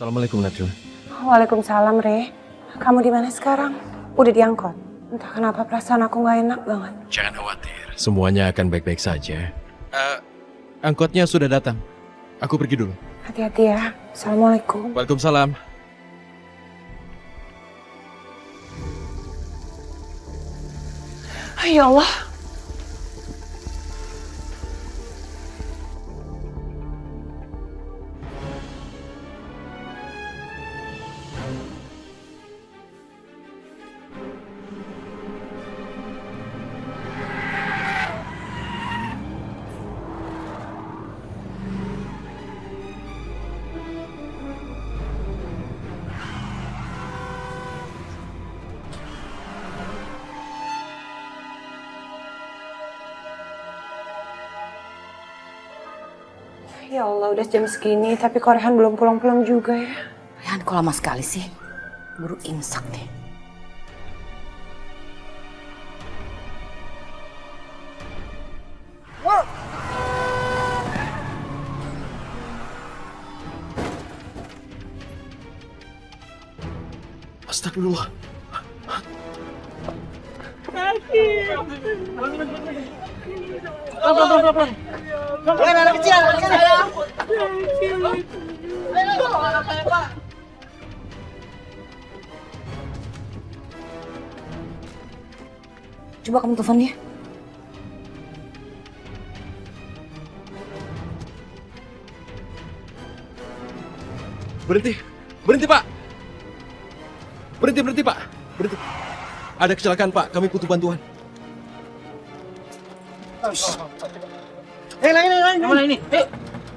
Assalamualaikum Najwa. Waalaikumsalam, Re. Kamu di mana sekarang? Udah diangkut? Entah kenapa perasaan aku nggak enak banget. Jangan khawatir, semuanya akan baik-baik saja. Angkotnya sudah datang. Aku pergi dulu. Hati-hati ya. Assalamualaikum. Waalaikumsalam. Ya Allah. Ya Allah, udah jam segini, tapi kok Rehan belum pulang-pulang juga ya. Rehan kok lama sekali sih? Baru imsak deh. Astagfirullah. Anak kecil, anak kecil. Coba kamu telepon dia. Berhenti. Berhenti, Pak. Berhenti, Pak. Berhenti. Ada kecelakaan, Pak. Kami butuh bantuan. Lain. Mana ini?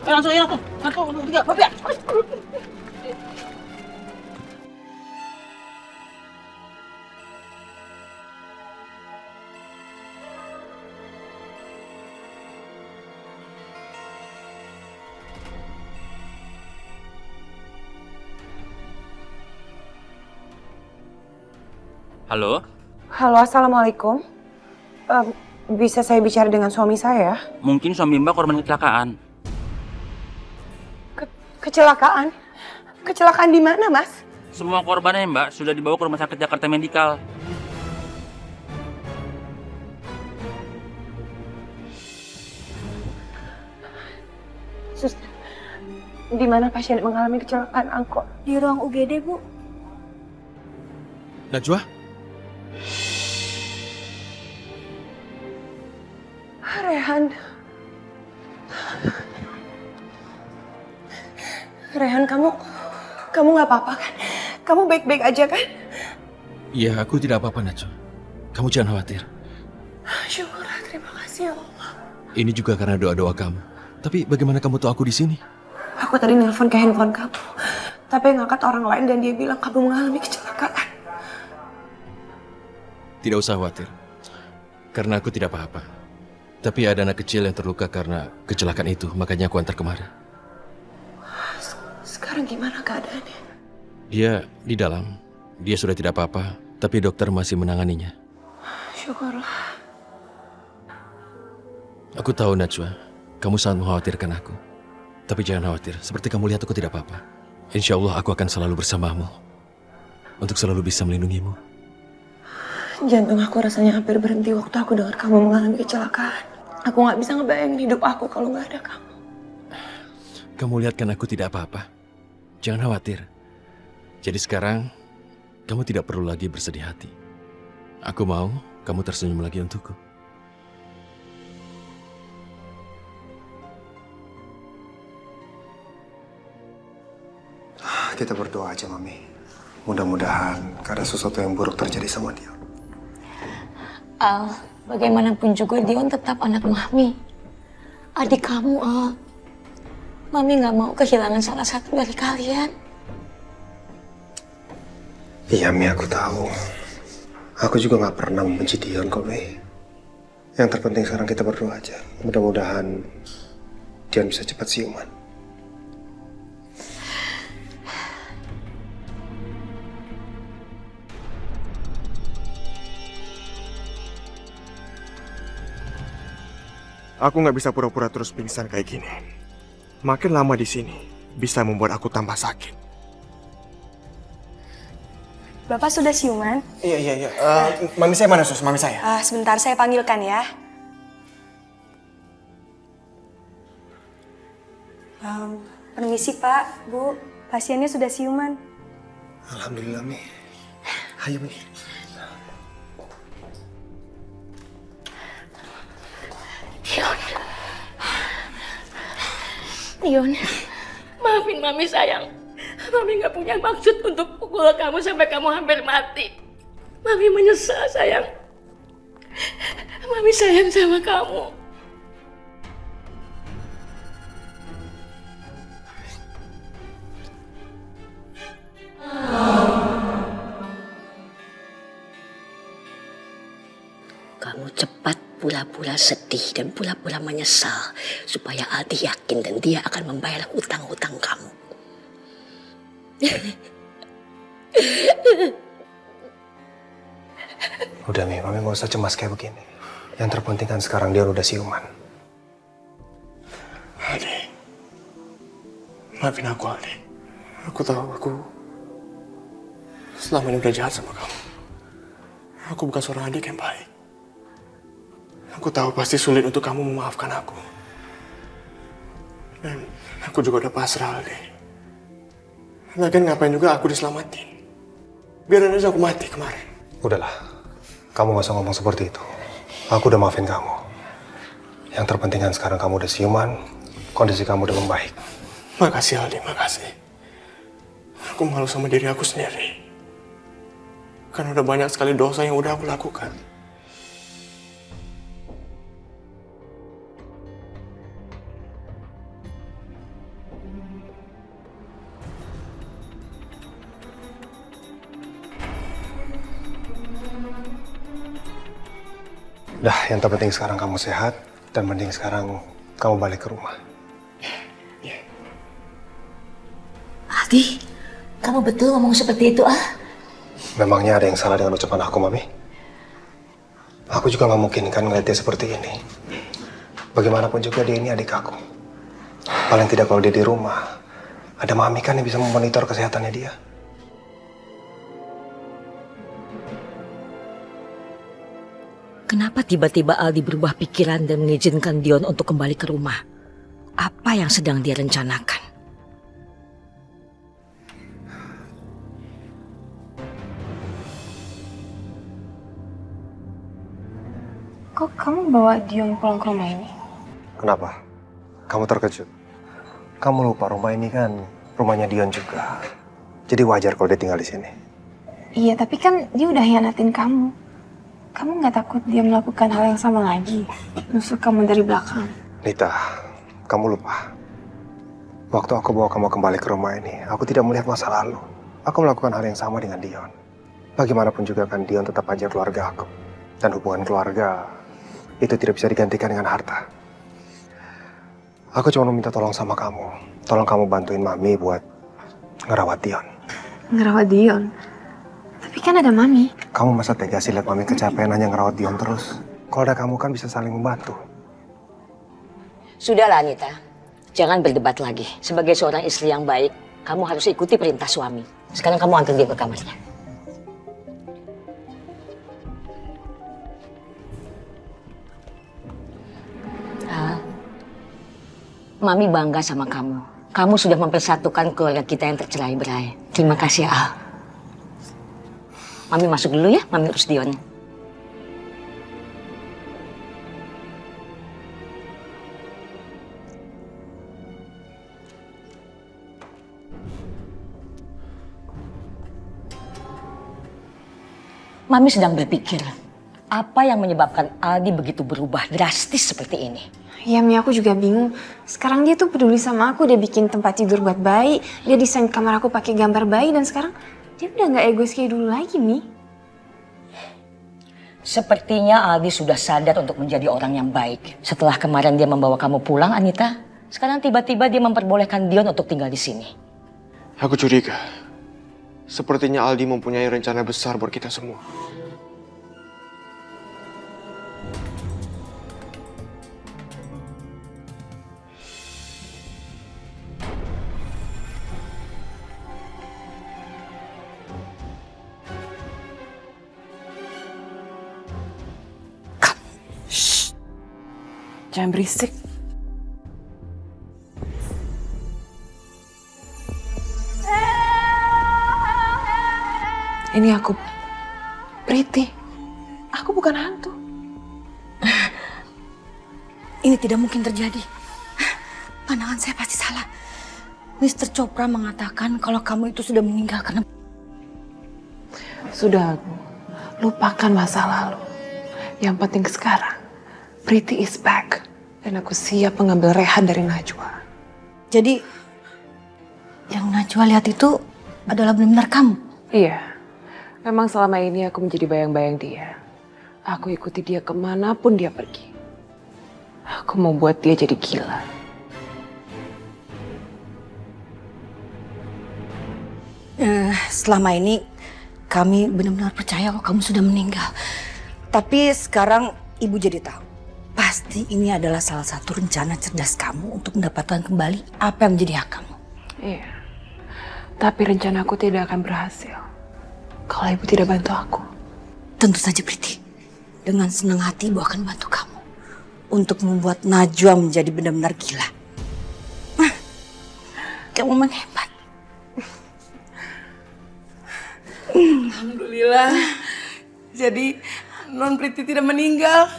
Langsung ya, satu, dua, tiga, Bapak. Halo, Halo, Assalamualaikum. Bisa saya bicara dengan suami saya? mungkin suami Mbak korban kecelakaan. Kecelakaan? Kecelakaan di mana, Mas? Semua korbannya Mbak sudah dibawa ke rumah sakit Jakarta Medikal. Suster, di mana pasien mengalami kecelakaan angkot? Di ruang UGD, Bu. Najwa? Rehan. Rehan, kamu nggak apa-apa kan? Kamu baik-baik aja kan? Iya, aku tidak apa-apa, Najwa. Kamu jangan khawatir. Syukur, terima kasih ya Allah. Ini juga karena doa-doa kamu. Tapi bagaimana kamu tahu aku di sini? Aku tadi nelpon ke handphone kamu, tapi yang ngangkat orang lain dan dia bilang kamu mengalami kecelakaan. Tidak usah khawatir. Karena aku tidak apa-apa. Tapi ada anak kecil yang terluka karena kecelakaan itu, makanya aku antar kemari. Sekarang gimana keadaannya? Dia di dalam. Dia sudah tidak apa-apa, tapi dokter masih menanganinya. Syukurlah. Aku tahu, Najwa, kamu sangat mengkhawatirkan aku. Tapi jangan khawatir, seperti kamu lihat aku tidak apa-apa. Insya Allah aku akan selalu bersamamu. Untuk selalu bisa melindungimu. Jantung aku rasanya hampir berhenti waktu aku dengar kamu mengalami kecelakaan. Aku nggak bisa ngebayangin hidup aku kalau nggak ada kamu. Kamu lihat kan aku tidak apa-apa. Jangan khawatir. Jadi sekarang, kamu tidak perlu lagi bersedih hati. Aku mau kamu tersenyum lagi untukku. Kita berdoa aja, Mami. Mudah-mudahan gak ada sesuatu yang buruk terjadi sama dia. Al, bagaimanapun juga Dion tetap anak Mami. Adik kamu, Al. Mami gak mau kehilangan salah satu dari kalian. Iya, Mi, aku tahu. Aku juga gak pernah membenci Dion kok, Mi. Yang terpenting sekarang kita berdoa aja. Mudah-mudahan Dion bisa cepat siuman. Aku nggak bisa pura-pura terus pingsan kayak gini. Makin lama di sini, bisa membuat aku tambah sakit. Bapak sudah siuman? Iya. Mami saya mana, Sus? Mami saya. Sebentar, saya panggilkan ya. Permisi Pak, Bu. Pasiennya sudah siuman. Alhamdulillah, Mi. Ayo, Mi. Dion, maafin Mami sayang. Mami gak punya maksud untuk pukul kamu sampai kamu hampir mati. Mami menyesal sayang. Mami sayang sama kamu. Kamu cepat pura-pura sedih dan pura-pura menyesal supaya Aldi yakin dan dia akan membayar hutang-hutang kamu. Udah, Mi. Mami nggak usah cemas kayak begini. Yang terpenting kan sekarang dia udah siuman. Aldi, maafin aku, Aldi. Aku tahu aku selama ini udah jahat sama kamu. Aku bukan seorang adik yang baik. Aku tahu pasti sulit untuk kamu memaafkan aku. Dan aku juga udah pasrah, Aldi. Lagian ngapain juga aku diselamatin. Biarin aja aku mati kemarin. Udahlah, kamu gak usah ngomong seperti itu. Aku udah maafin kamu. Yang terpenting kan sekarang kamu udah siuman, kondisi kamu udah membaik. Makasih, Aldi, makasih. Aku malu sama diri aku sendiri. Karena udah banyak sekali dosa yang udah aku lakukan. Dah, yang terpenting sekarang kamu sehat, dan mending sekarang kamu balik ke rumah. Aldi, kamu betul ngomong seperti itu, Memangnya ada yang salah dengan ucapan aku, Mami? Aku juga gak mungkin kan ngeliat dia seperti ini. Bagaimanapun juga dia ini adik aku. Paling tidak kalau dia di rumah, ada Mami kan yang bisa memonitor kesehatannya dia. Kenapa tiba-tiba Aldi berubah pikiran dan mengizinkan Dion untuk kembali ke rumah? Apa yang sedang dia rencanakan? Kok kamu bawa Dion pulang ke rumah ini? Kenapa? Kamu terkejut? Kamu lupa rumah ini kan rumahnya Dion juga. Jadi wajar kalau dia tinggal di sini. Iya, tapi kan dia udah hianatin kamu. Kamu nggak takut dia melakukan hal yang sama lagi? Nusuk kamu dari belakang. Nita, kamu lupa. Waktu aku bawa kamu kembali ke rumah ini, aku tidak melihat masa lalu. Aku melakukan hal yang sama dengan Dion. Bagaimanapun juga kan Dion tetap aja keluarga aku. Dan hubungan keluarga itu tidak bisa digantikan dengan harta. Aku cuma meminta tolong sama kamu. Tolong kamu bantuin Mami buat ngerawat Dion. Ngerawat Dion? Tapi kan ada Mami. Kamu masa tega sih lihat Mami kecapean hanya ngerawat Dion terus? Kalau ada kamu kan bisa saling membantu. Sudahlah, Anita. Jangan berdebat lagi. Sebagai seorang istri yang baik, kamu harus ikuti perintah suami. Sekarang kamu antar dia ke kamarnya. Mami bangga sama kamu. Kamu sudah mempersatukan keluarga kita yang tercerai-berai. Terima kasih, Al. Mami masuk dulu ya, Mami urus Dion. Mami sedang berpikir, apa yang menyebabkan Aldi begitu berubah drastis seperti ini? Ya, Mi, aku juga bingung. Sekarang dia tuh peduli sama aku. Dia bikin tempat tidur buat bayi. Dia desain kamar aku pakai gambar bayi. Dan sekarang dia udah nggak egois kayak dulu lagi, Mi. Sepertinya Aldi sudah sadar untuk menjadi orang yang baik. Setelah kemarin dia membawa kamu pulang, Anita. Sekarang tiba-tiba dia memperbolehkan Dion untuk tinggal di sini. Aku curiga. Sepertinya Aldi mempunyai rencana besar buat kita semua. Jangan berisik. Ini aku, Priti. Aku bukan hantu. Ini tidak mungkin terjadi. Pandangan saya pasti salah. Mr. Chopra mengatakan kalau kamu itu sudah meninggal karena... Sudah, aku. Lupakan masa lalu. Yang penting sekarang, Priti is back. Dan aku siap mengambil Rehan dari Najwa. Jadi, yang Najwa lihat itu adalah benar-benar kamu? Iya. Memang selama ini aku menjadi bayang-bayang dia. Aku ikuti dia kemanapun dia pergi. Aku mau buat dia jadi gila. Selama ini kami benar-benar percaya kalau kamu sudah meninggal. Tapi sekarang ibu jadi tahu. Pasti ini adalah salah satu rencana cerdas kamu untuk mendapatkan kembali apa yang menjadi hak kamu. Iya. Tapi rencanaku tidak akan berhasil kalau ibu tidak bantu aku. Tentu saja Priti. Dengan senang hati ibu akan bantu kamu untuk membuat Najwa menjadi benar-benar gila. Kamu memang hebat. Alhamdulillah. Jadi Non Priti tidak meninggal.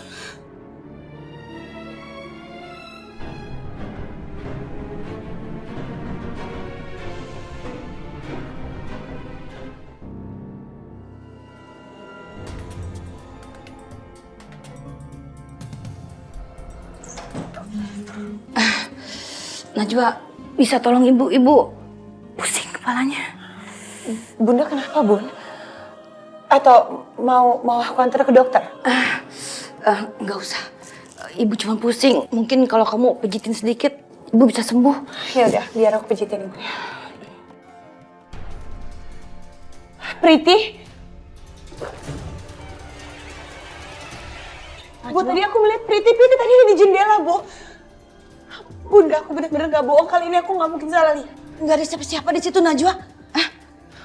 Najwa, bisa tolong ibu pusing kepalanya. Bunda kenapa, Bun? Atau mau aku antar ke dokter? Nggak usah. Ibu cuma pusing. Mungkin kalau kamu pijitin sedikit, ibu bisa sembuh. Ya udah, biar aku pijitin ibu. Priti? Bu, tadi aku melihat Priti tadi ada di jendela, Bu. Bunda, aku benar-benar gak bohong. Kali ini aku gak mungkin salah lihat. Nggak ada siapa-siapa di situ, Najwa.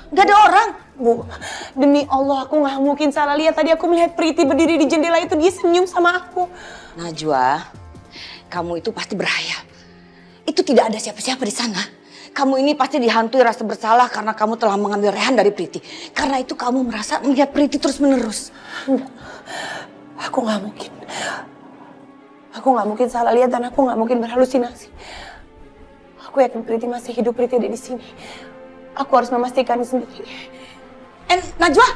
Nggak ada orang. Bu, demi Allah aku gak mungkin salah lihat. Tadi aku melihat Priti berdiri di jendela itu. Dia senyum sama aku. Najwa, kamu itu pasti berhayal. Itu tidak ada siapa-siapa di sana. Kamu ini pasti dihantui rasa bersalah karena kamu telah mengambil Rehan dari Priti. Karena itu kamu merasa melihat Priti terus-menerus. Aku gak mungkin. Aku gak mungkin salah lihat dan aku gak mungkin berhalusinasi. Aku yakin Priti masih hidup, Priti ada di sini. Aku harus memastikan sendiri. Najwa!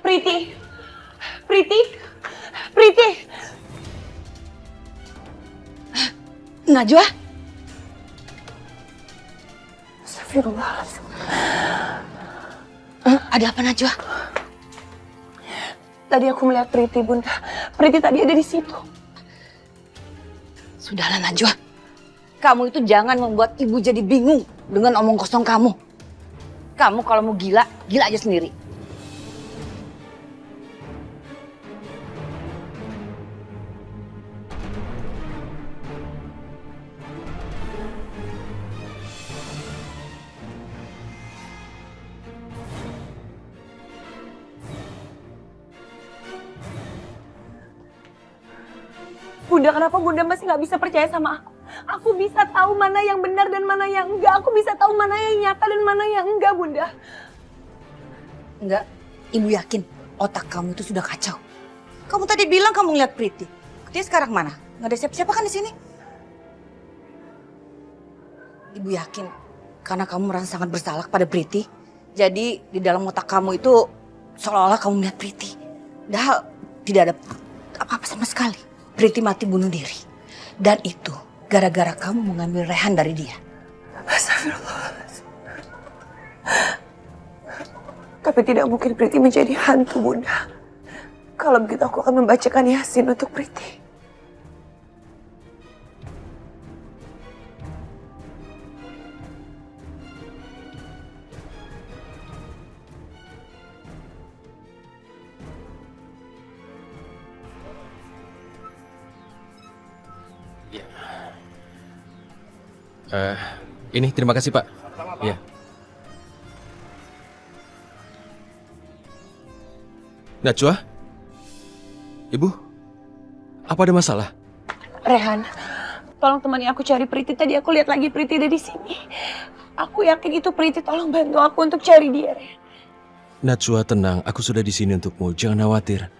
Priti! Najwa? Astagfirullahaladzim. Ada apa, Najwa? Tadi aku melihat Priti, Bunda. Priti tadi ada di situ. Sudahlah, Najwa. Kamu itu jangan membuat ibu jadi bingung dengan omong kosong kamu. Kamu kalau mau gila, gila aja sendiri. Bunda, kenapa Bunda masih gak bisa percaya sama aku? Aku bisa tahu mana yang benar dan mana yang enggak. Aku bisa tahu mana yang nyata dan mana yang enggak, Bunda. Enggak, ibu yakin otak kamu itu sudah kacau. Kamu tadi bilang kamu ngeliat Priti. Dia sekarang mana? Nggak ada siapa-siapa kan di sini? Ibu yakin karena kamu merasa sangat bersalah kepada Priti. Jadi di dalam otak kamu itu seolah-olah kamu melihat Priti. Padahal tidak ada apa-apa sama sekali. Priti mati bunuh diri. Dan itu gara-gara kamu mengambil Rehan dari dia. Astagfirullahaladzim. Tapi tidak mungkin Priti menjadi hantu, Bunda. Kalau begitu aku akan membacakan Yasin untuk Priti. Ini terima kasih Pak. Ya. Najwa? Ibu? Apa ada masalah? Rehan, tolong temani aku cari Priti. Tadi aku lihat lagi Priti ada di sini. Aku yakin itu Priti. Tolong bantu aku untuk cari dia, Rehan. Najwa, tenang. Aku sudah di sini untukmu. Jangan khawatir.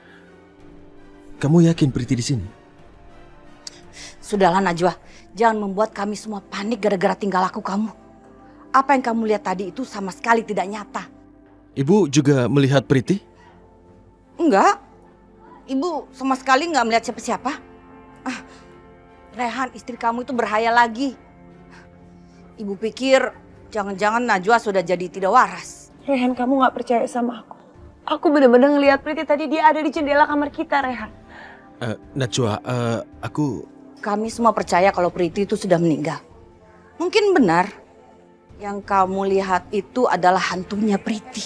Kamu yakin Priti di sini? Sudahlah Najwa, jangan membuat kami semua panik gara-gara tingkah laku kamu. Apa yang kamu lihat tadi itu sama sekali tidak nyata. Ibu juga melihat Priti? Enggak, ibu sama sekali nggak melihat siapa-siapa. Rehan, istri kamu itu berhayal lagi. Ibu pikir jangan-jangan Najwa sudah jadi tidak waras. Rehan, kamu nggak percaya sama aku. Aku benar-benar ngelihat Priti tadi, dia ada di jendela kamar kita, Rehan. Najwa, aku... Kami semua percaya kalau Priti itu sudah meninggal. Mungkin benar yang kamu lihat itu adalah hantunya Priti.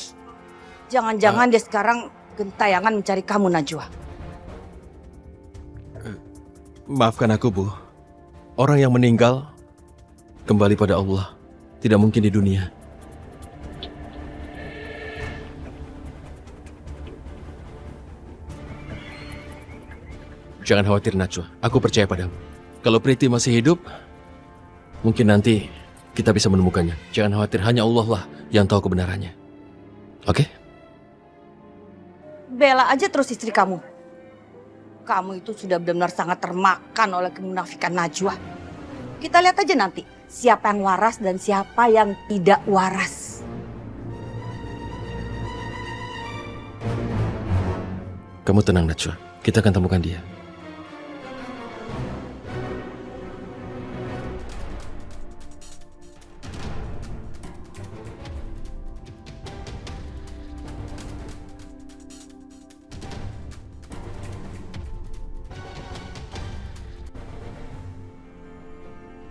Jangan-jangan dia sekarang gentayangan mencari kamu, Najwa. Maafkan aku, Bu. Orang yang meninggal kembali pada Allah. Tidak mungkin di dunia. Jangan khawatir, Najwa. Aku percaya padamu. Kalau Priti masih hidup, mungkin nanti kita bisa menemukannya. Jangan khawatir, hanya Allah lah yang tahu kebenarannya. Oke? Bela aja terus istri kamu. Kamu itu sudah benar-benar sangat termakan oleh kemunafikan Najwa. Kita lihat aja nanti siapa yang waras dan siapa yang tidak waras. Kamu tenang, Najwa. Kita akan temukan dia.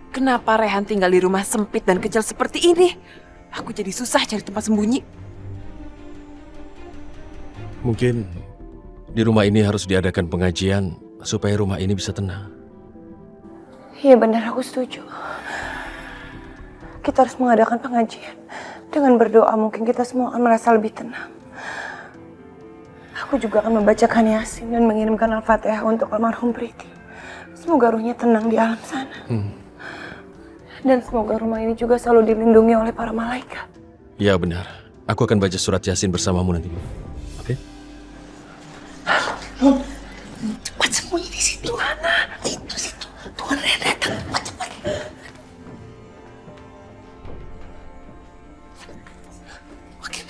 Kenapa Rehan tinggal di rumah sempit dan kecil seperti ini? Aku jadi susah cari tempat sembunyi. Mungkin di rumah ini harus diadakan pengajian supaya rumah ini bisa tenang. Iya benar, aku setuju. Kita harus mengadakan pengajian. Dengan berdoa mungkin kita semua akan merasa lebih tenang. Aku juga akan membacakan Yasin dan mengirimkan Al-Fatihah untuk almarhum Priti. Semoga ruhnya tenang di alam sana. Dan semoga rumah ini juga selalu dilindungi oleh para malaikat. Ya benar. Aku akan baca surat Yasin bersamamu nanti. Oke? Cepat sembunyi di situ. Mana? Situ. Tuhan Rehan datang. Cepat. Oke.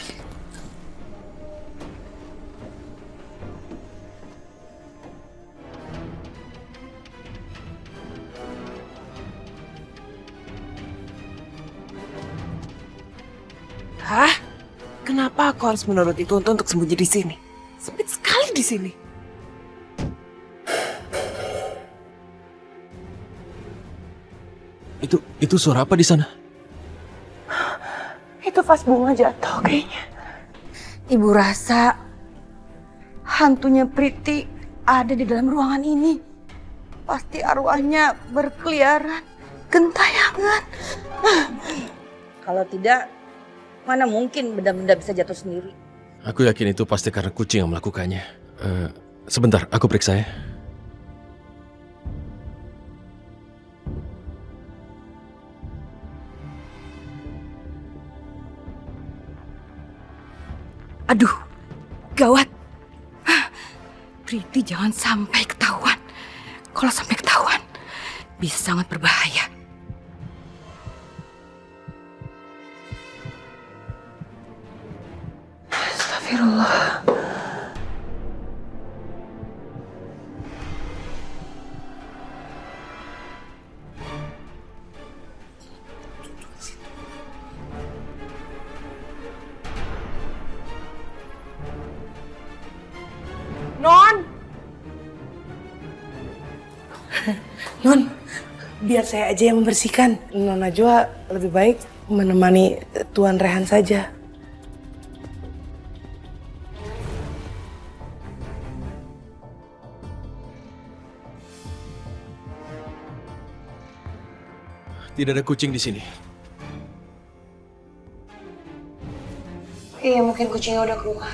Hah? Kenapa aku harus menuruti Tuntu untuk sembunyi di sini? Sempit sekali di sini. Itu suara apa di sana? Itu vas bunga jatuh kayaknya. Ibu rasa hantunya Priti ada di dalam ruangan ini. Pasti arwahnya berkeliaran, gentayangan. Kalau tidak, mana mungkin benda-benda bisa jatuh sendiri. Aku yakin itu pasti karena kucing yang melakukannya. Sebentar, aku periksa ya. Aduh, gawat. Priti jangan sampai ketahuan. Kalau sampai ketahuan, bisa sangat berbahaya. Astagfirullah. Non, biar saya aja yang membersihkan. Non Najwa lebih baik menemani Tuan Rehan saja. Tidak ada kucing di sini. Iya, mungkin kucingnya udah keluar.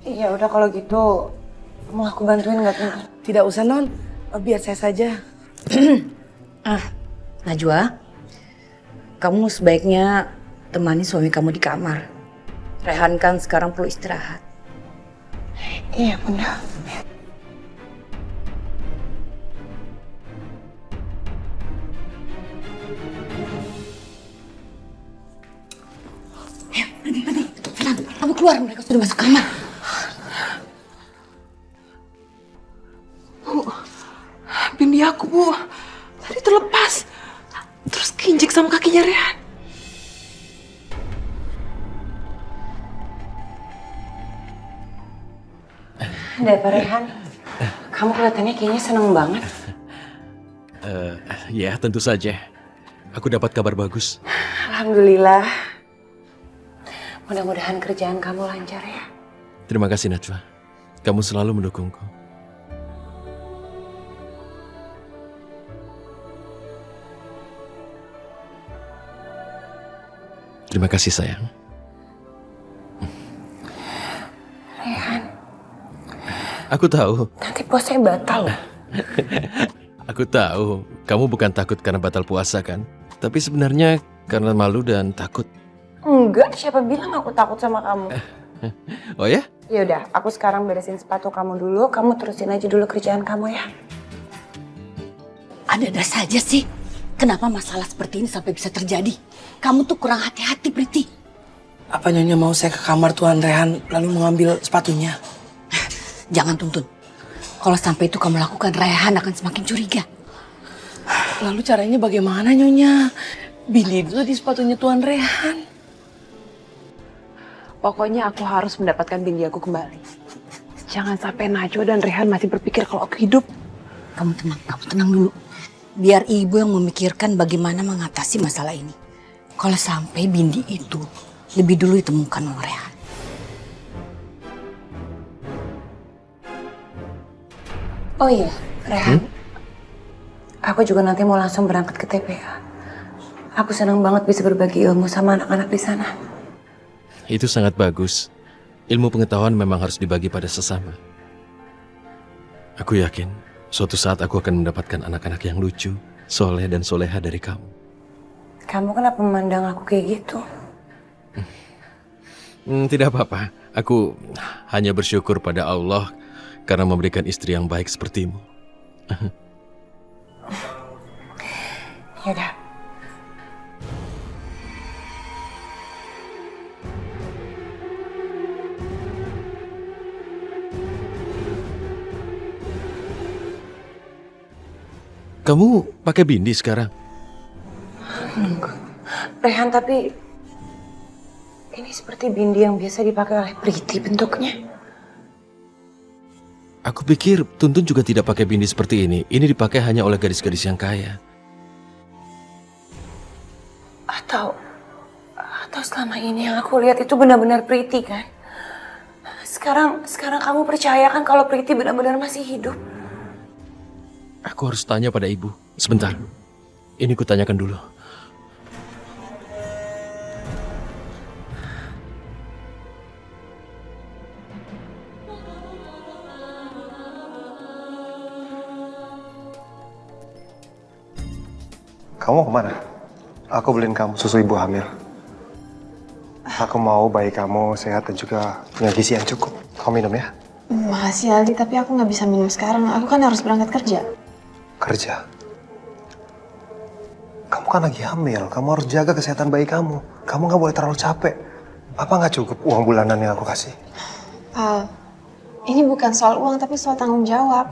Iya udah kalau gitu, mau aku bantuin nggak Tante? Tidak usah Non, biar saya saja. Najwa, kamu sebaiknya temani suami kamu di kamar. Rehan kan sekarang perlu istirahat. Iya Bunda. Tenang, kamu keluar, mereka sudah masuk kamar. Bu, bindi aku, Bu. Tadi terlepas. Terus keinjek sama kakinya Rehan. Ada Pak Rehan, kamu kelihatannya kayaknya seneng banget. Ya, tentu saja. Aku dapat kabar bagus. Alhamdulillah. Mudah-mudahan kerjaan kamu lancar ya. Terima kasih, Najwa. Kamu selalu mendukungku. Terima kasih, sayang. Rehan, Aku tahu. nanti puasanya batal loh. Aku tahu. Kamu bukan takut karena batal puasa, kan? Tapi sebenarnya karena malu dan takut. Enggak, siapa bilang aku takut sama kamu? Oh ya? Ya udah, aku sekarang beresin sepatu kamu dulu. Kamu terusin aja dulu kerjaan kamu ya. Ada-ada saja sih. Kenapa masalah seperti ini sampai bisa terjadi? Kamu tuh kurang hati-hati, Priti. Apa Nyonya mau saya ke kamar Tuan Rehan lalu mengambil sepatunya? Jangan tuntun. Kalau sampai itu kamu lakukan, Rehan akan semakin curiga. Lalu caranya bagaimana Nyonya? Bindi dulu di sepatunya Tuan Rehan. Pokoknya aku harus mendapatkan bindi aku kembali. Jangan sampai Najwa dan Rehan masih berpikir kalau aku hidup. Kamu tenang dulu. Biar ibu yang memikirkan bagaimana mengatasi masalah ini. Kalau sampai bindi itu lebih dulu ditemukan oleh Rehan. Oh iya, Rehan. Aku juga nanti mau langsung berangkat ke TPA. Aku senang banget bisa berbagi ilmu sama anak-anak di sana. Itu sangat bagus. Ilmu pengetahuan memang harus dibagi pada sesama. Aku yakin suatu saat aku akan mendapatkan anak-anak yang lucu, soleh dan soleha dari kamu. Kamu kenapa memandang aku kayak gitu? Tidak apa-apa. Aku hanya bersyukur pada Allah karena memberikan istri yang baik sepertimu. Yaudah. Kamu pakai bindi sekarang? Rehan, tapi ini seperti bindi yang biasa dipakai oleh Priti bentuknya. Aku pikir Tuntun juga tidak pakai bindi seperti ini. Ini dipakai hanya oleh gadis-gadis yang kaya. Atau selama ini yang aku lihat itu benar-benar Priti kan? Sekarang kamu percaya kan kalau Priti benar-benar masih hidup? Aku harus tanya pada ibu. Sebentar. Ini kutanyakan dulu. Kamu kemana? Aku beliin kamu susu ibu hamil. Aku mau bayi kamu sehat dan juga punya gizi yang cukup. Kamu minum ya? Makasih Aldi, tapi aku nggak bisa minum sekarang. Aku kan harus berangkat kerja. Kerja? Kamu kan lagi hamil. Kamu harus jaga kesehatan bayi kamu. Kamu nggak boleh terlalu capek. Apa nggak cukup uang bulanan yang aku kasih? Al, ini bukan soal uang tapi soal tanggung jawab.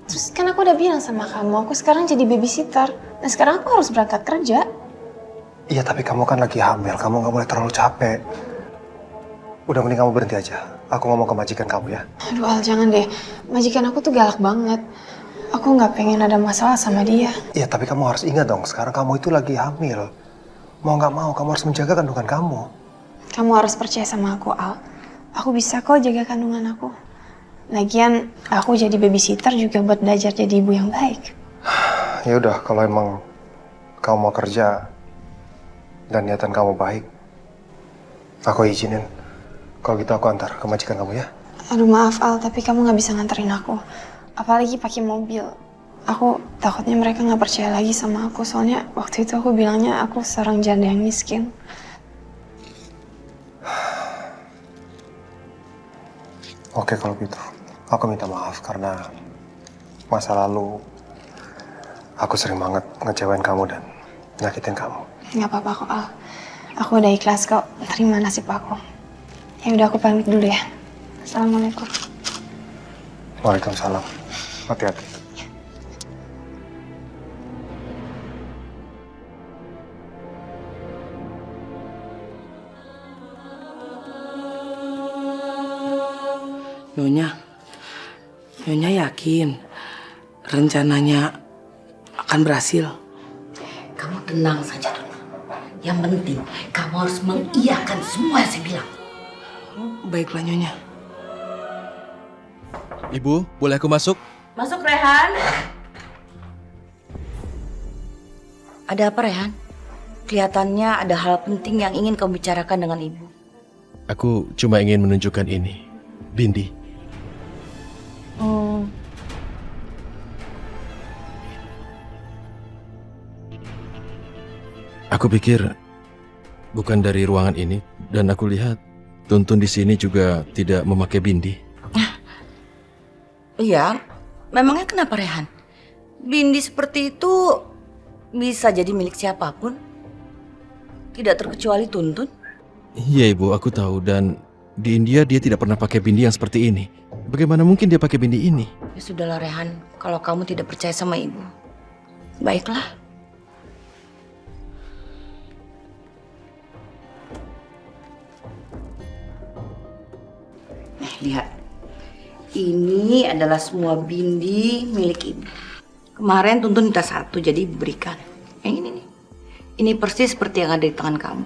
Terus kan aku udah bilang sama kamu, aku sekarang jadi babysitter. Dan sekarang aku harus berangkat kerja. Iya, tapi kamu kan lagi hamil. Kamu nggak boleh terlalu capek. Udah, mending kamu berhenti aja. Aku ngomong ke majikan kamu ya. Aduh Al, jangan deh. Majikan aku tuh galak banget. Aku nggak pengen ada masalah sama dia. Iya, tapi kamu harus ingat dong. Sekarang kamu itu lagi hamil. Mau nggak mau, kamu harus menjaga kandungan kamu. Kamu harus percaya sama aku, Al. Aku bisa kok jaga kandungan aku. Lagian, aku jadi babysitter juga buat belajar jadi ibu yang baik. Ya udah, kalau emang kamu mau kerja dan niatan kamu baik, aku izinin. Kalau gitu aku antar ke majikan kamu ya. Aduh maaf Al, tapi kamu nggak bisa nganterin aku. Apalagi pakai mobil. Aku takutnya mereka nggak percaya lagi sama aku. Soalnya waktu itu aku bilangnya aku seorang janda yang miskin. Oke kalau gitu, aku minta maaf karena masa lalu aku sering banget ngecewain kamu dan nyakitin kamu. Nggak apa-apa kok Al. Aku udah ikhlas kok. Terima nasib aku. Ya udah aku pamit dulu ya. Assalamualaikum. Waalaikumsalam. Hati-hati. Nyonya yakin rencananya akan berhasil? Kamu tenang saja dulu. Yang penting kamu harus mengiyakan semua yang saya bilang. Baiklah Nyonya. Ibu, boleh aku masuk? Masuk Rehan. Ada apa Rehan? Kelihatannya ada hal penting yang ingin kamu bicarakan dengan ibu. Aku cuma ingin menunjukkan ini. Bindi. Aku pikir bukan dari ruangan ini dan aku lihat Tuntun di sini juga tidak memakai bindi. Iya, memangnya kenapa Rehan? Bindi seperti itu bisa jadi milik siapapun. Tidak terkecuali Tuntun. Iya ibu, aku tahu dan di India dia tidak pernah pakai bindi yang seperti ini. Bagaimana mungkin dia pakai bindi ini? Ya sudahlah Rehan, kalau kamu tidak percaya sama ibu. Baiklah. Lihat. Ini adalah semua bindi milik ibu. Kemarin Tuntun minta satu, jadi ibu berikan. Yang ini nih. Ini persis seperti yang ada di tangan kamu.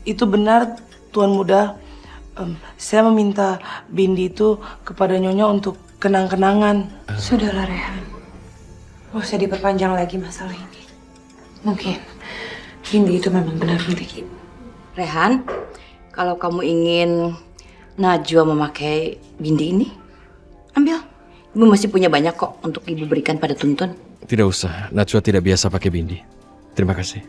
Itu benar, Tuan Muda. Saya meminta bindi itu kepada Nyonya untuk kenang-kenangan. Sudahlah Rehan. Gak usah diperpanjang lagi masalah ini. Mungkin bindi itu memang benar milik ibu. Rehan, kalau kamu ingin Najwa memakai bindi ini, ambil. Ibu masih punya banyak kok untuk ibu berikan pada Tuntun. Tidak usah, Najwa tidak biasa pakai bindi. Terima kasih.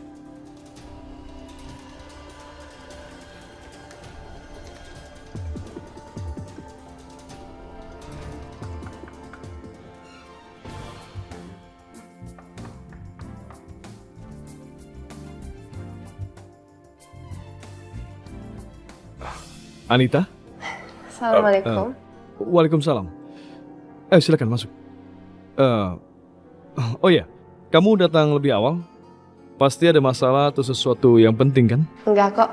Anita? Assalamualaikum. Waalaikumsalam. Silakan masuk. Oh ya, kamu datang lebih awal? Pasti ada masalah atau sesuatu yang penting kan? Enggak kok,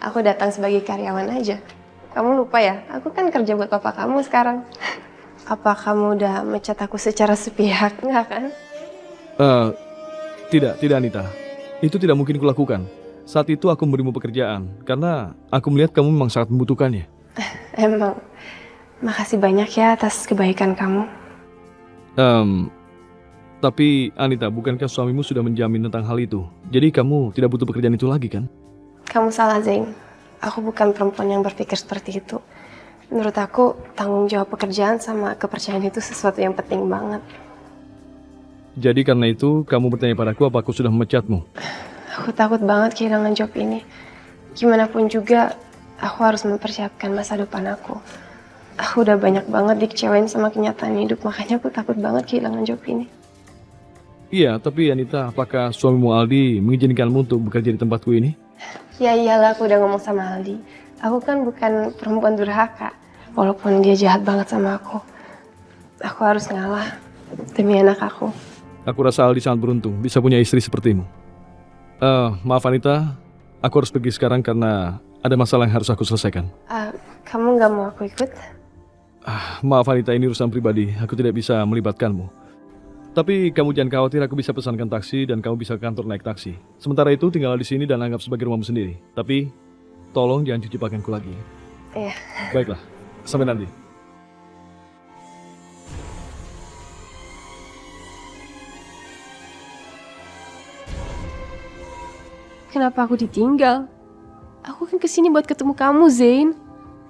aku datang sebagai karyawan aja. Kamu lupa ya, aku kan kerja buat papa kamu sekarang. Apa kamu udah mecat aku secara sepihak, enggak kan? Tidak Anita. Itu tidak mungkin kulakukan. Saat itu aku memberimu pekerjaan, karena aku melihat kamu memang sangat membutuhkannya. Emang, makasih banyak ya atas kebaikan kamu. Tapi Anita, bukankah suamimu sudah menjamin tentang hal itu? Jadi kamu tidak butuh pekerjaan itu lagi kan? Kamu salah Zain, aku bukan perempuan yang berpikir seperti itu. Menurut aku, tanggung jawab pekerjaan sama kepercayaan itu sesuatu yang penting banget. Jadi karena itu, kamu bertanya padaku apa aku sudah memecatmu? Aku takut banget kehilangan job ini. Gimana pun juga, aku harus mempersiapkan masa depan aku. Aku udah banyak banget dikecewain sama kenyataan hidup, makanya aku takut banget kehilangan job ini. Iya, tapi Anita, apakah suamimu Aldi mengizinkanmu untuk bekerja di tempatku ini? Ya iyalah, aku udah ngomong sama Aldi. Aku kan bukan perempuan durhaka, walaupun dia jahat banget sama aku. Aku harus ngalah demi anak aku. Aku rasa Aldi sangat beruntung bisa punya istri sepertimu. Maaf Anita, aku harus pergi sekarang karena ada masalah yang harus aku selesaikan. Kamu nggak mau aku ikut? Maaf Anita, ini urusan pribadi, aku tidak bisa melibatkanmu. Tapi kamu jangan khawatir, aku bisa pesankan taksi dan kamu bisa ke kantor naik taksi. Sementara itu tinggal di sini dan anggap sebagai rumahmu sendiri. Tapi tolong jangan cuci pakaianku lagi. Iya. Baiklah, sampai nanti. Kenapa aku ditinggal? Aku kan kesini buat ketemu kamu, Zain.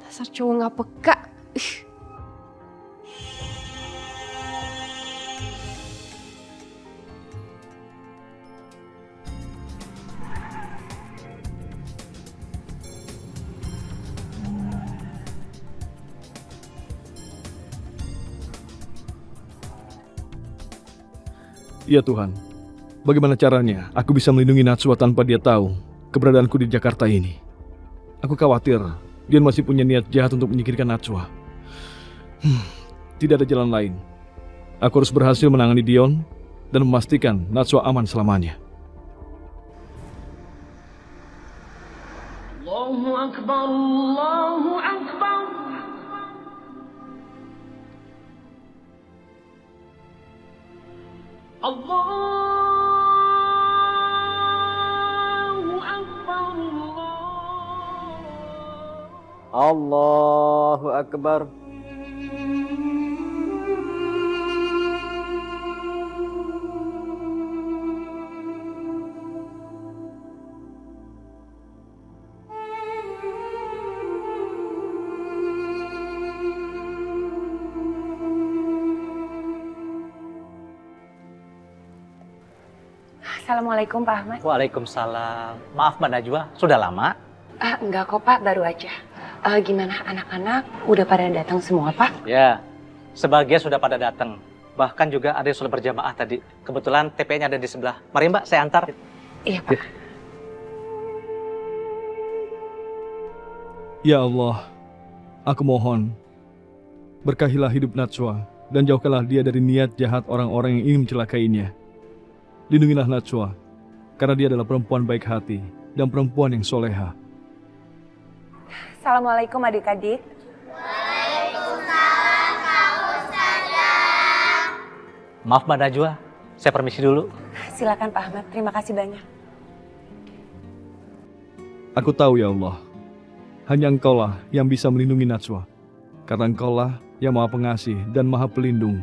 Dasar cowok gak peka. Ya Tuhan, bagaimana caranya aku bisa melindungi Natsua tanpa dia tahu keberadaanku di Jakarta ini? Aku khawatir Dion masih punya niat jahat untuk menyingkirkan Natsua. Tidak ada jalan lain. Aku harus berhasil menangani Dion dan memastikan Natsua aman selamanya. Allahu Akbar, Allahu Akbar. Allahu Akbar, Allahu Akbar. Assalamualaikum Pak Ahmad. Waalaikumsalam. Maaf Mbak Najwa, sudah lama? Enggak kok Pak, baru aja. Gimana anak-anak? Udah pada datang semua Pak? Ya, sebagian sudah pada datang. Bahkan juga ada yang sudah berjamaah tadi. Kebetulan TP-nya ada di sebelah. Mari Mbak, saya antar. Iya Pak. Ya Allah, aku mohon, berkahilah hidup Natsua dan jauhkanlah dia dari niat jahat orang-orang yang ingin mencelakainya. Lindungilah Natsua, karena dia adalah perempuan baik hati dan perempuan yang soleha. Assalamualaikum adik-adik. Waalaikumsalam Pak Ustazah. Maaf Mbak Najwa, saya permisi dulu. Silakan Pak Ahmad, terima kasih banyak. Aku tahu ya Allah, hanya Engkaulah yang bisa melindungi Natsua, karena Engkaulah yang Maha Pengasih dan Maha Pelindung.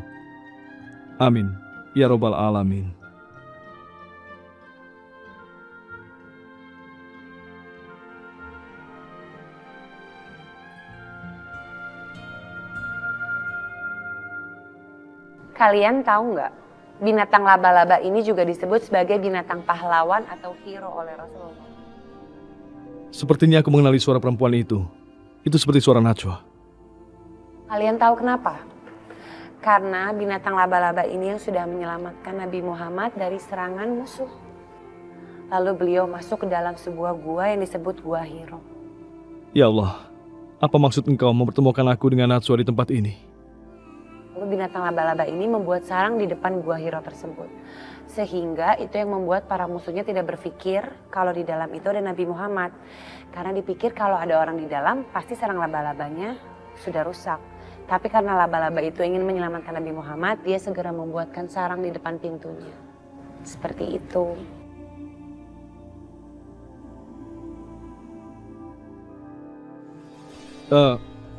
Amin, ya Rabbal Alamin. Kalian tahu nggak, binatang laba-laba ini juga disebut sebagai binatang pahlawan atau hero oleh Rasulullah. Sepertinya aku mengenali suara perempuan itu. Itu seperti suara Natsua. Kalian tahu kenapa? Karena binatang laba-laba ini yang sudah menyelamatkan Nabi Muhammad dari serangan musuh. Lalu beliau masuk ke dalam sebuah gua yang disebut Gua Hiro. Ya Allah, apa maksud Engkau mempertemukan aku dengan Natsua di tempat ini? Lalu binatang laba-laba ini membuat sarang di depan Gua Hiro tersebut. Sehingga itu yang membuat para musuhnya tidak berpikir kalau di dalam itu ada Nabi Muhammad. Karena dipikir kalau ada orang di dalam pasti sarang laba-labanya sudah rusak. Tapi karena laba-laba itu ingin menyelamatkan Nabi Muhammad, dia segera membuatkan sarang di depan pintunya. Seperti itu.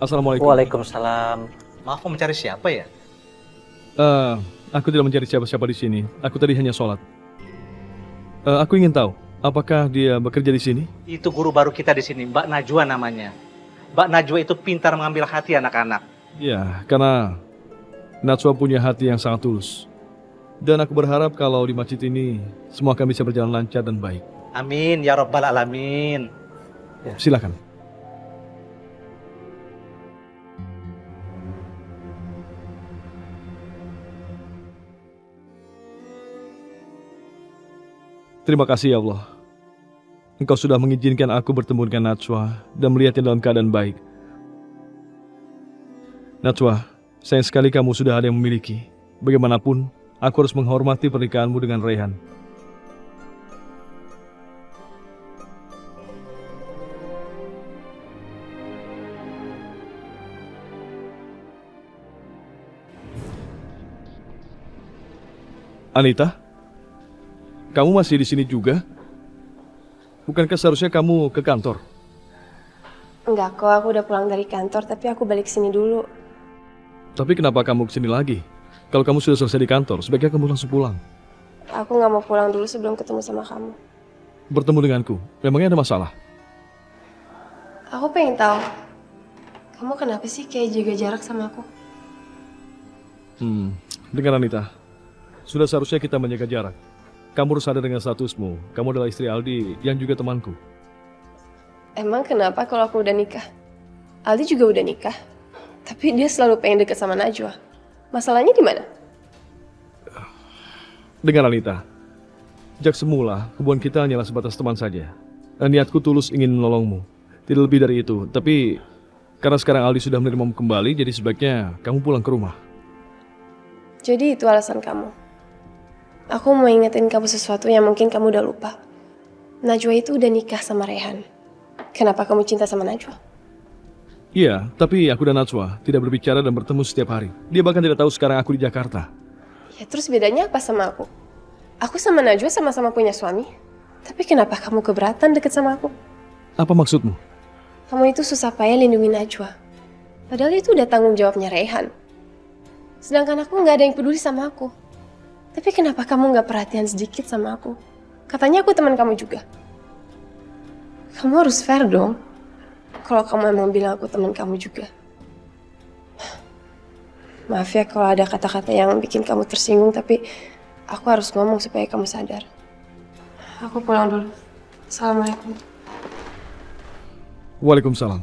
Assalamualaikum. Waalaikumsalam. Maaf, mau mencari siapa ya? Aku tidak mencari siapa-siapa di sini. Aku tadi hanya sholat. Aku ingin tahu, apakah dia bekerja di sini? Itu guru baru kita di sini, Mbak Najwa namanya. Mbak Najwa itu pintar mengambil hati anak-anak. Ya, karena Natsua punya hati yang sangat tulus. Dan aku berharap kalau di masjid ini semua akan bisa berjalan lancar dan baik. Amin, ya Rabbal Alamin. Ya. Silakan. Terima kasih ya Allah. Engkau sudah mengizinkan aku bertemu dengan Natsua dan melihatnya dalam keadaan baik. Natsua, sayang sekali kamu sudah ada yang memiliki. Bagaimanapun, aku harus menghormati pernikahanmu dengan Rayhan. Anita? Kamu masih di sini juga? Bukankah seharusnya kamu ke kantor? Enggak kok, aku udah pulang dari kantor, tapi aku balik sini dulu. Tapi kenapa kamu kesini lagi? Kalau kamu sudah selesai di kantor, sebaiknya kamu langsung pulang. Aku nggak mau pulang dulu sebelum ketemu sama kamu. Bertemu denganku, memangnya ada masalah? Aku pengen tahu, kamu kenapa sih kayak jaga jarak sama aku? Dengar Anita, sudah seharusnya kita menjaga jarak. Kamu harus sadar dengan statusmu. Kamu adalah istri Aldi yang juga temanku. Emang kenapa kalau aku udah nikah? Aldi juga udah nikah, tapi dia selalu pengen deket sama Najwa. Masalahnya di mana? Dengar Anita, sejak semula hubungan kita hanyalah sebatas teman saja. Dan niatku tulus ingin menolongmu. Tidak lebih dari itu. Tapi karena sekarang Aldi sudah menerimanya kembali, jadi sebaiknya kamu pulang ke rumah. Jadi itu alasan kamu. Aku mau ingetin kamu sesuatu yang mungkin kamu udah lupa. Najwa itu udah nikah sama Rehan. Kenapa kamu cinta sama Najwa? Iya, tapi aku dan Najwa tidak berbicara dan bertemu setiap hari. Dia bahkan tidak tahu sekarang aku di Jakarta. Ya terus bedanya apa sama aku? Aku sama Najwa sama-sama punya suami. Tapi kenapa kamu keberatan deket sama aku? Apa maksudmu? Kamu itu susah payah lindungi Najwa. Padahal itu udah tanggung jawabnya Rehan. Sedangkan aku nggak ada yang peduli sama aku. Tapi kenapa kamu nggak perhatian sedikit sama aku? Katanya aku teman kamu juga. Kamu harus fair dong. Kalau kamu emang bilang aku teman kamu juga. Maaf ya kalau ada kata-kata yang bikin kamu tersinggung, tapi aku harus ngomong supaya kamu sadar. Aku pulang dulu. Assalamualaikum. Waalaikumsalam.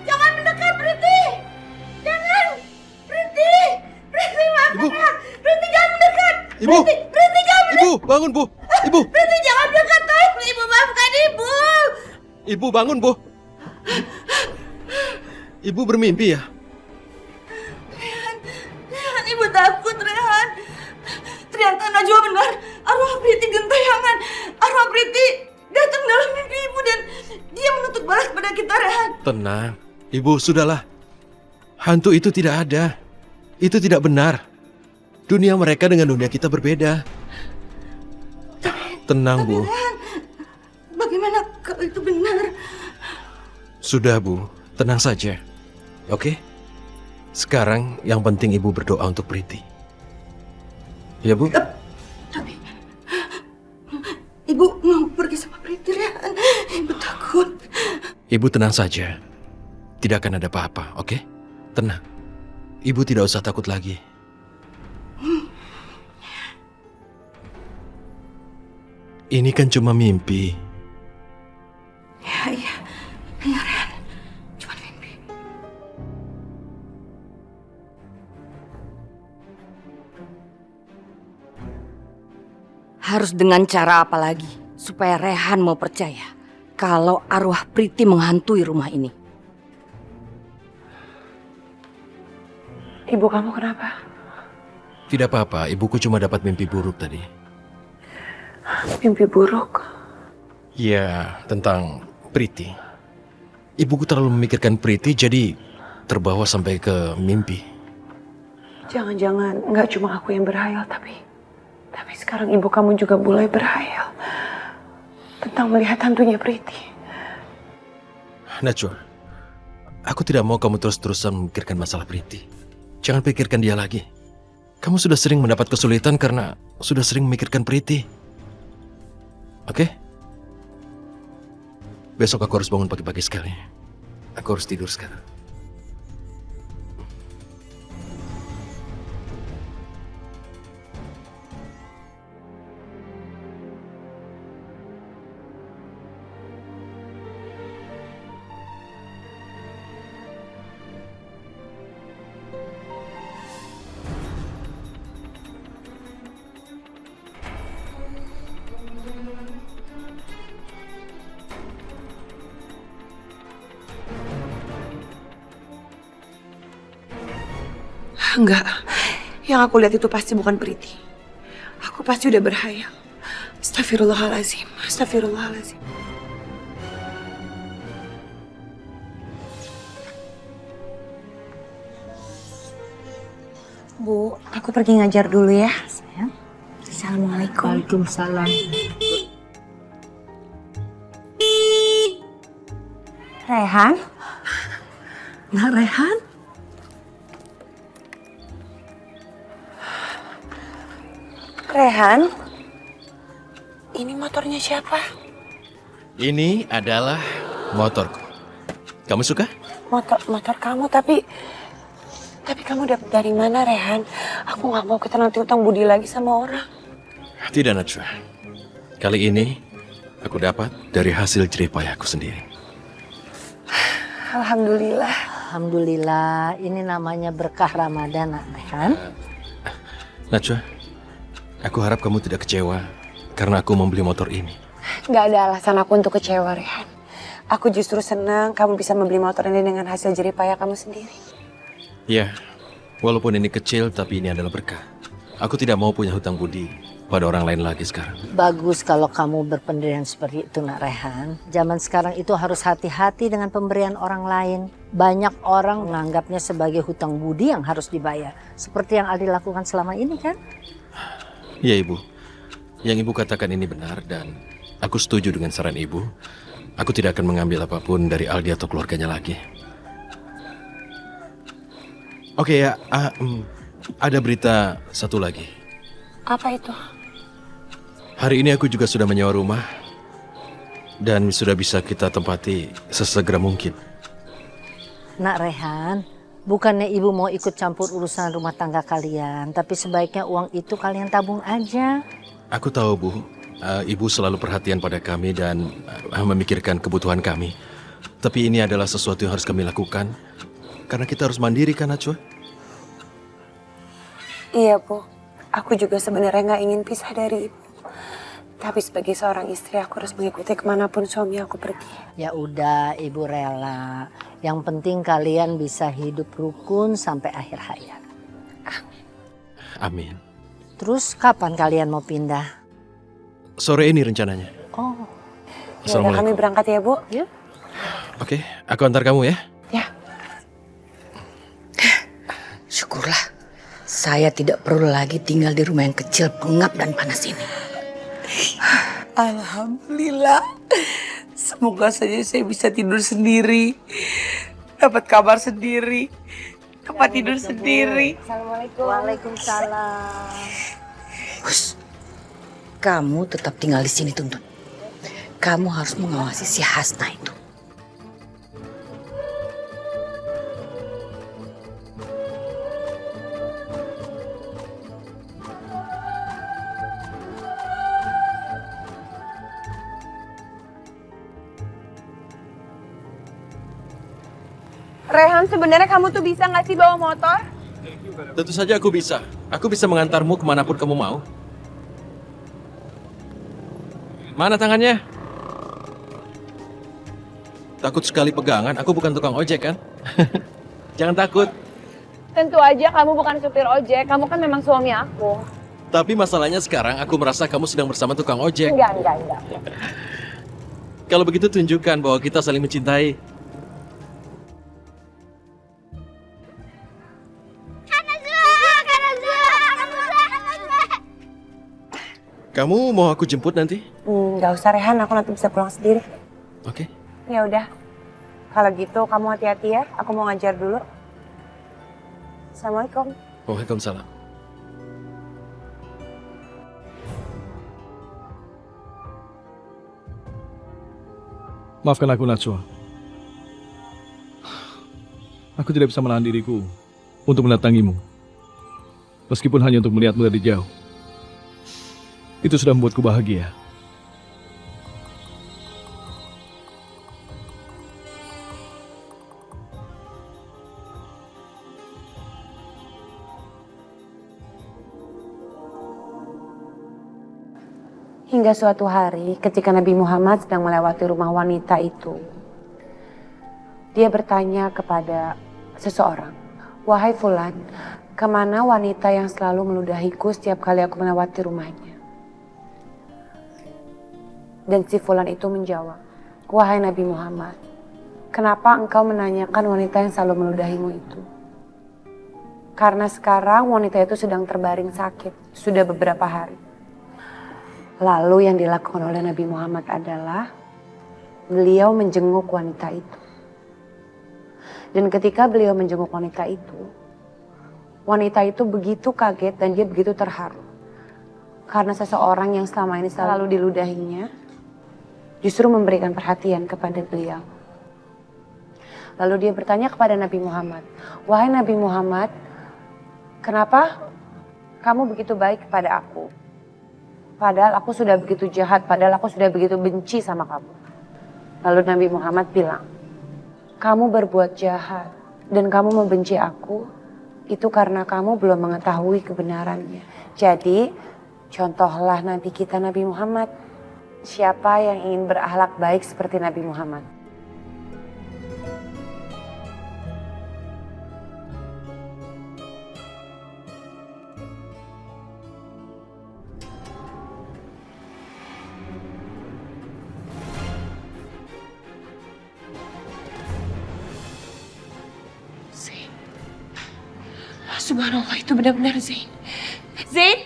Jangan mendekat, Priti! Jangan! Priti! Priti, maafkan ya! Priti, jangan mendekat! Ibu! Priti, jangan mendekat! Ibu, bangun, Bu! Ibu! Priti, jangan mendekat! Tolong, Ibu, maafkan Ibu! Ibu, bangun, Bu! Ibu bermimpi ya? Rehan, Ibu takut, Rehan. Ternyata Najwa benar. Arwah Priti gentayangan. Arwah Priti datang dalam mimpi Ibu dan dia menuntut balas pada kita, Rehan. Tenang. Ibu, sudahlah. Hantu itu tidak ada. Itu tidak benar. Dunia mereka dengan dunia kita berbeda. Tenang, Bu. Rehan, bagaimana kalau itu benar? Sudah, Bu. Tenang saja. Oke? Sekarang yang penting Ibu berdoa untuk Priti. Ya, Bu? Tapi Ibu mau pergi sama Priti, Rehan. Ibu takut. Ibu tenang saja. Tidak akan ada apa-apa, oke? Tenang. Ibu tidak usah takut lagi. Ini kan cuma mimpi. Iya, Rehan. Cuma mimpi. Harus dengan cara apa lagi supaya Rehan mau percaya kalau arwah Priti menghantui rumah ini? Ibu kamu kenapa? Tidak apa-apa, ibuku cuma dapat mimpi buruk tadi. Mimpi buruk? Ya, tentang Priti. Ibuku terlalu memikirkan Priti jadi terbawa sampai ke mimpi. Jangan-jangan nggak cuma aku yang berhayal, tapi sekarang ibu kamu juga mulai berhayal tentang melihat hantunya Priti. Najwa, aku tidak mau kamu terus-terusan memikirkan masalah Priti. Jangan pikirkan dia lagi. Kamu sudah sering mendapat kesulitan karena sudah sering memikirkan Priti. Oke? Besok aku harus bangun pagi-pagi sekali. Aku harus tidur sekarang. Enggak, yang aku lihat itu pasti bukan Priti. Aku pasti udah berhayal. Astagfirullahaladzim, astagfirullahaladzim. Bu, aku pergi ngajar dulu ya, sayang. Assalamualaikum. Waalaikumsalam. Rehan? Nak Rehan? Rehan? Ini motornya siapa? Ini adalah motorku. Kamu suka? Motor kamu, tapi kamu dapat dari mana, Rehan? Aku nggak mau kita nanti utang budi lagi sama orang. Tidak, Najwa. Kali ini aku dapat dari hasil jerih payahku sendiri. Alhamdulillah. Alhamdulillah, ini namanya berkah Ramadan, Nak Rehan. Najwa, aku harap kamu tidak kecewa karena aku membeli motor ini. Nggak ada alasan aku untuk kecewa, Rehan. Aku justru senang kamu bisa membeli motor ini dengan hasil jerih payah kamu sendiri. Ya, walaupun ini kecil tapi ini adalah berkah. Aku tidak mau punya hutang budi pada orang lain lagi sekarang. Bagus kalau kamu berpendirian seperti itu, Nak Rehan. Zaman sekarang itu harus hati-hati dengan pemberian orang lain. Banyak orang menganggapnya sebagai hutang budi yang harus dibayar. Seperti yang Aldi lakukan selama ini, kan? Ya, Ibu. Yang Ibu katakan ini benar dan aku setuju dengan saran Ibu. Aku tidak akan mengambil apapun dari Aldi atau keluarganya lagi. Oke ya, ada berita satu lagi. Apa itu? Hari ini aku juga sudah menyewa rumah dan sudah bisa kita tempati sesegera mungkin. Nak Rehan, bukannya ibu mau ikut campur urusan rumah tangga kalian, tapi sebaiknya uang itu kalian tabung aja. Aku tahu, Bu. Ibu selalu perhatian pada kami dan memikirkan kebutuhan kami. Tapi ini adalah sesuatu yang harus kami lakukan karena kita harus mandiri, kan, Najwa? Iya, Bu. Aku juga sebenarnya nggak ingin pisah dari Ibu. Tapi sebagai seorang istri, aku harus mengikuti kemanapun suami aku pergi. Ya udah, Ibu rela. Yang penting kalian bisa hidup rukun sampai akhir hayat. Amin. Terus kapan kalian mau pindah? Sore ini rencananya. Oh. Ya udah, kami berangkat ya, Bu. Ya. Oke, aku antar kamu ya. Syukurlah, saya tidak perlu lagi tinggal di rumah yang kecil, pengap dan panas ini. Alhamdulillah. Semoga saja saya bisa tidur sendiri. Dapat kamar sendiri. Tempat tidur sendiri. Assalamualaikum. Waalaikumsalam. Hus, kamu tetap tinggal di sini, Tuntun. Kamu harus mengawasi si Hasna itu. Rehan, sebenarnya kamu tuh bisa nggak sih bawa motor? Tentu saja aku bisa. Aku bisa mengantarmu kemanapun kamu mau. Mana tangannya? Takut sekali pegangan, aku bukan tukang ojek kan? Jangan takut. Tentu aja kamu bukan supir ojek, kamu kan memang suami aku. Tapi masalahnya sekarang aku merasa kamu sedang bersama tukang ojek. Enggak. Kalau begitu tunjukkan bahwa kita saling mencintai. Kamu mau aku jemput nanti? Nggak usah, Rehan. Aku nanti bisa pulang sendiri. Oke. Ya udah. Kalau gitu kamu hati-hati ya. Aku mau ngajar dulu. Assalamualaikum. Waalaikumsalam. Maafkan aku, Najwa. Aku tidak bisa menahan diriku untuk mendatangimu. Meskipun hanya untuk melihatmu dari jauh. Itu sudah membuatku bahagia. Hingga suatu hari ketika Nabi Muhammad sedang melewati rumah wanita itu, dia bertanya kepada seseorang, "Wahai Fulan, kemana wanita yang selalu meludahiku setiap kali aku melewati rumahnya?" Dan si Fulan itu menjawab, "Wahai Nabi Muhammad, kenapa engkau menanyakan wanita yang selalu meludahimu itu? Karena sekarang wanita itu sedang terbaring sakit, sudah beberapa hari." Lalu yang dilakukan oleh Nabi Muhammad adalah beliau menjenguk wanita itu. Dan ketika beliau menjenguk wanita itu begitu kaget dan dia begitu terharu. Karena seseorang yang selama ini selalu diludahinya, justru memberikan perhatian kepada beliau. Lalu dia bertanya kepada Nabi Muhammad, "Wahai Nabi Muhammad, kenapa kamu begitu baik kepada aku? Padahal aku sudah begitu jahat, padahal aku sudah begitu benci sama kamu." Lalu Nabi Muhammad bilang, "Kamu berbuat jahat dan kamu membenci aku, itu karena kamu belum mengetahui kebenarannya. Jadi, contohlah nanti kita Nabi Muhammad. Siapa yang ingin berakhlak baik seperti Nabi Muhammad?" Zain. Subhanallah, itu benar-benar Zain. Zain?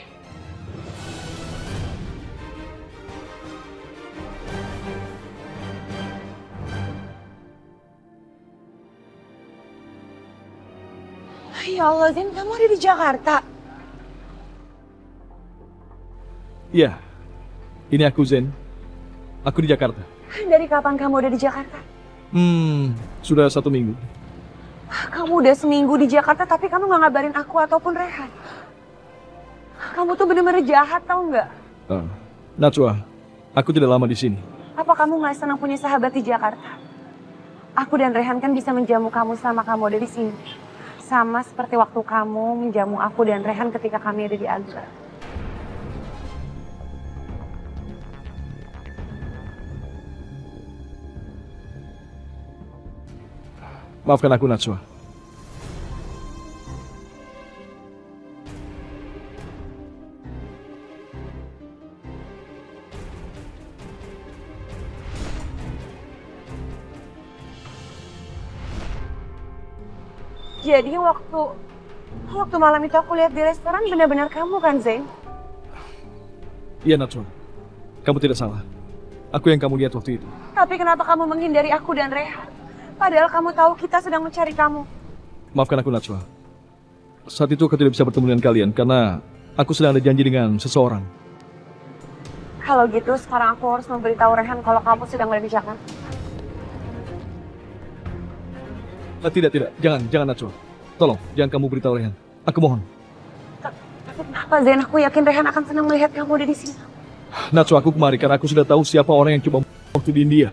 Ya Allah, Zain, kamu ada di Jakarta? Iya, ini aku Zen. Aku di Jakarta. Dari kapan kamu udah di Jakarta? Sudah 1 minggu. Kamu udah seminggu di Jakarta tapi kamu gak ngabarin aku ataupun Rehan. Kamu tuh bener-bener jahat, tau nggak? Najwa, aku tidak lama di sini. Apa kamu gak senang punya sahabat di Jakarta? Aku dan Rehan kan bisa menjamu kamu selama kamu ada di sini. Sama seperti waktu kamu menjamu aku dan Rehan ketika kami ada di Azhar. Maafkan aku, Najwa. Jadi waktu malam itu aku lihat di restoran benar-benar kamu kan, Zain? Iya, Najwa. Kamu tidak salah. Aku yang kamu lihat waktu itu. Tapi kenapa kamu menghindari aku dan Rehan? Padahal kamu tahu kita sedang mencari kamu. Maafkan aku, Najwa. Saat itu aku tidak bisa bertemu dengan kalian karena aku sedang ada janji dengan seseorang. Kalau gitu sekarang aku harus memberitahu Rehan kalau kamu sedang ada di Jakarta. Tidak. Jangan, Najwa. Tolong, jangan kamu beritahu Rehan. Aku mohon. Tapi kenapa, Zain? Aku yakin Rehan akan senang melihat kamu ada di sini. Najwa, aku kemari karena aku sudah tahu siapa orang yang coba waktu di India.